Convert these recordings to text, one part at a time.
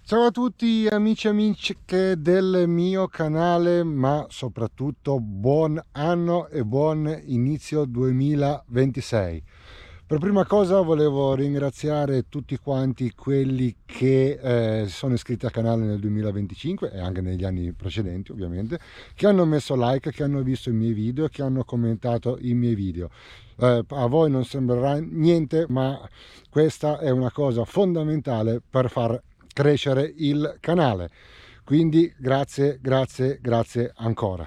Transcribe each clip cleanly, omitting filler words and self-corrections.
Ciao a tutti amici e amiche del mio canale, ma soprattutto buon anno e buon inizio 2026. Per prima cosa volevo ringraziare tutti quanti quelli che si sono iscritti al canale nel 2025 e anche negli anni precedenti ovviamente, che hanno messo like, che hanno visto i miei video e che hanno commentato i miei video. A voi non sembrerà niente, ma questa è una cosa fondamentale per far crescere il canale, quindi grazie ancora.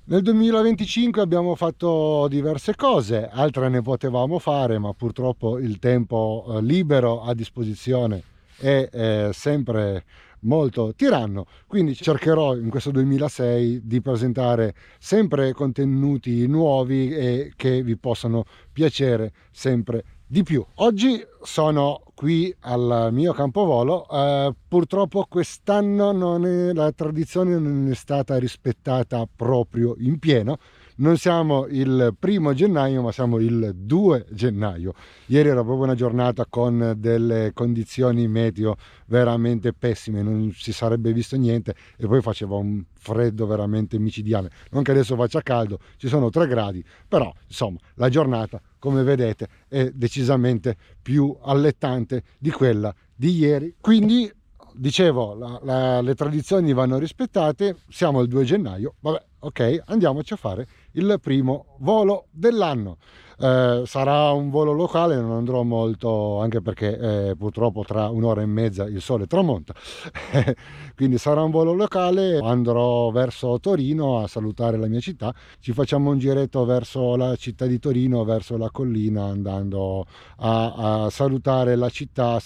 Nel 2025 abbiamo fatto diverse cose, altre ne potevamo fare, ma purtroppo il tempo libero a disposizione è sempre molto tiranno, quindi cercherò in questo 2006 di presentare sempre contenuti nuovi e che vi possano piacere sempre di più. Oggi sono qui al mio campovolo, purtroppo quest'anno la tradizione non è stata rispettata proprio in pieno. Non siamo il 1° gennaio, ma siamo il 2 gennaio. Ieri era proprio una giornata con delle condizioni meteo veramente pessime, non si sarebbe visto niente e poi faceva un freddo veramente micidiale. Non che adesso faccia caldo, ci sono 3 gradi, però insomma la giornata, come vedete, è decisamente più allettante di quella di ieri. Quindi dicevo, le tradizioni vanno rispettate, siamo il 2 gennaio, vabbè, ok, andiamoci a fare il primo volo dell'anno. Sarà un volo locale, non andrò molto, anche perché purtroppo tra un'ora e mezza il sole tramonta. Quindi sarà un volo locale, andrò verso Torino a salutare la mia città, ci facciamo un giretto verso la città di Torino, verso la collina, andando a salutare la città,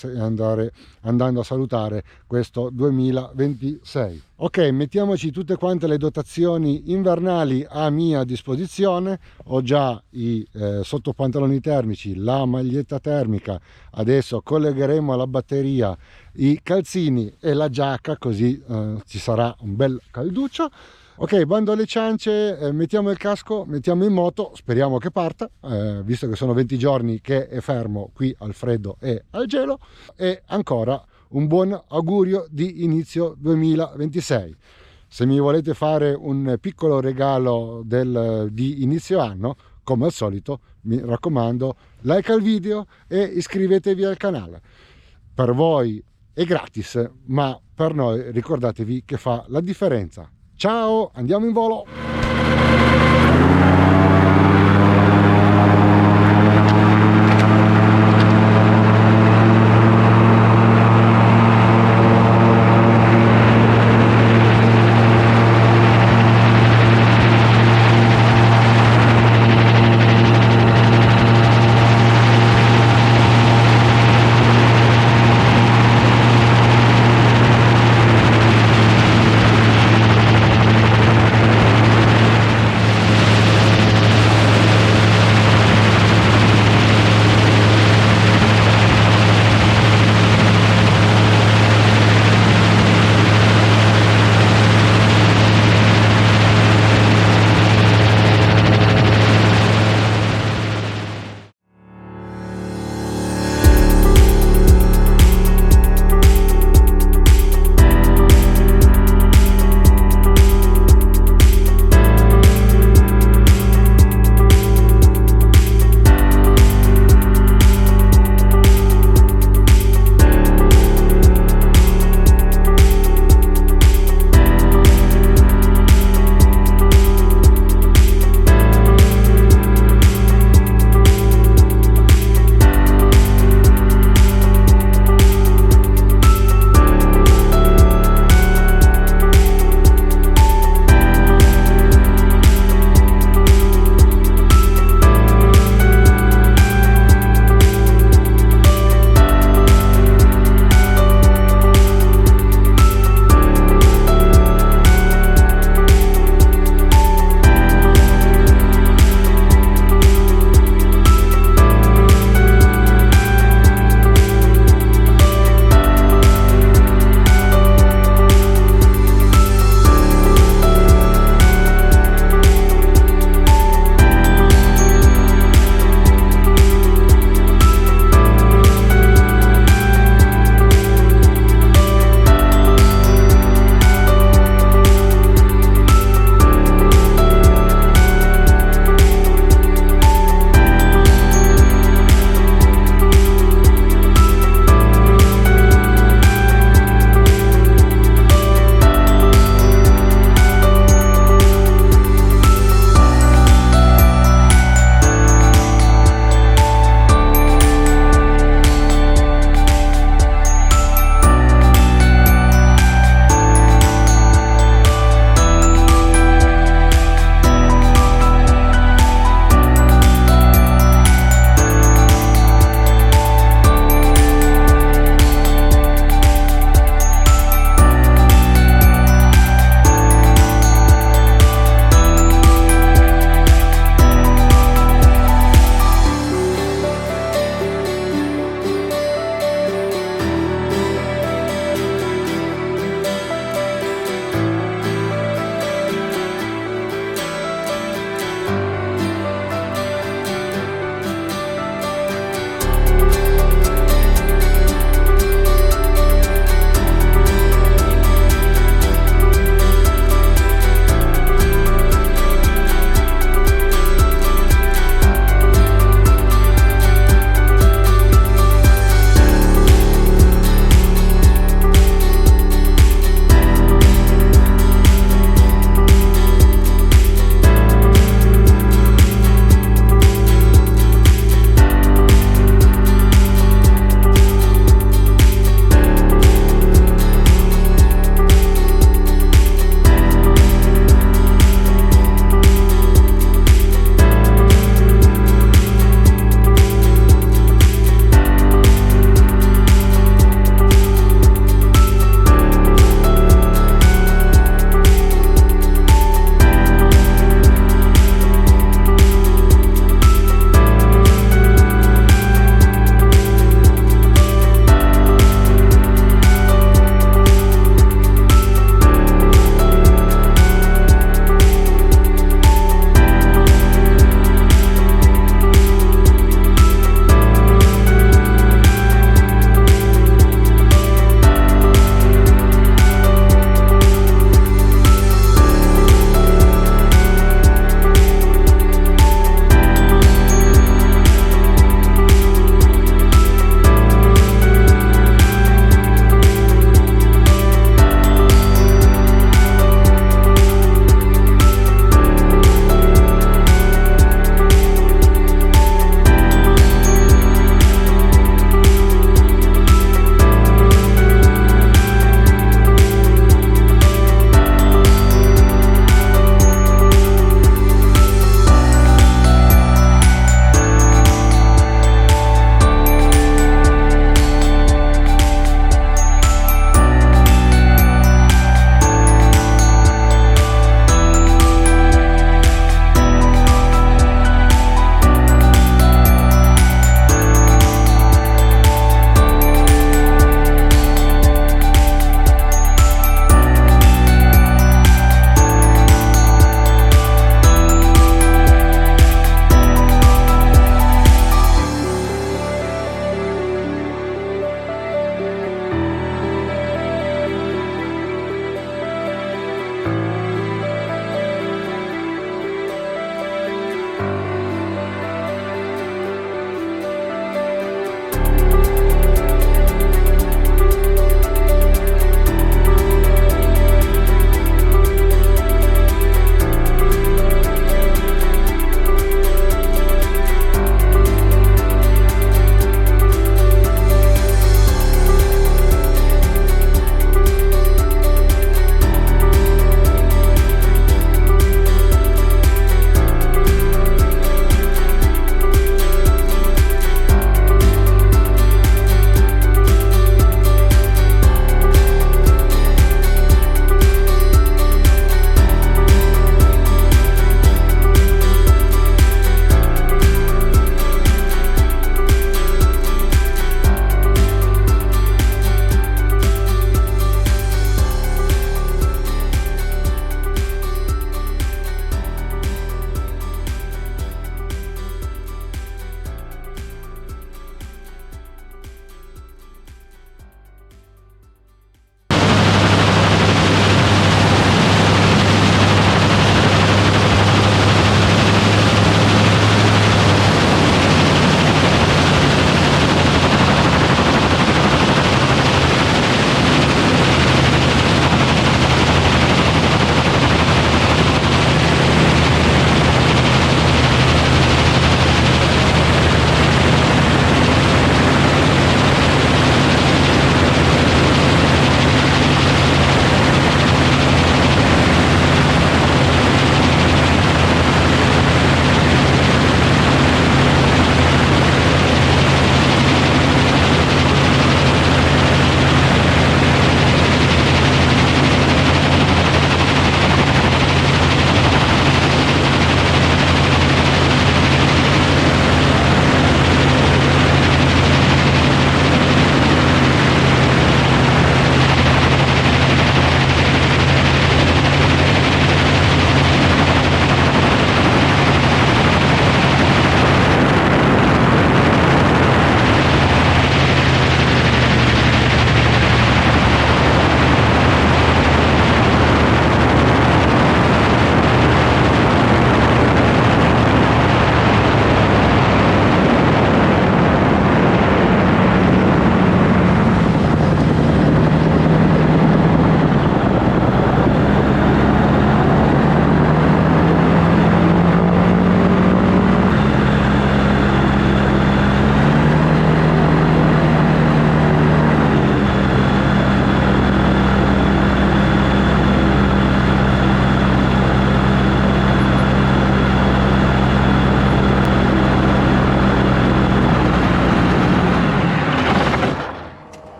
andando a salutare questo 2026. Ok, mettiamoci tutte quante le dotazioni invernali a mia disposizione. Ho già i sottopantaloni termici, la maglietta termica, adesso collegheremo alla batteria i calzini e la giacca, così ci sarà un bel calduccio. Ok, bando alle ciance, mettiamo il casco, mettiamo in moto, speriamo che parta, visto che sono 20 giorni che è fermo qui al freddo e al gelo. E ancora un buon augurio di inizio 2026. Se mi volete fare un piccolo regalo di inizio anno, come al solito, mi raccomando, like al video e iscrivetevi al canale. Per voi è gratis, ma per noi ricordatevi che fa la differenza. Ciao, andiamo in volo!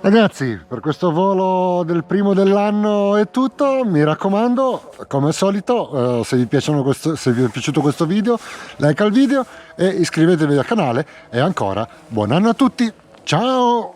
Ragazzi, per questo volo del primo dell'anno è tutto. Mi raccomando, come al solito, se vi è piaciuto questo video, like al video e iscrivetevi al canale. E ancora buon anno a tutti, ciao!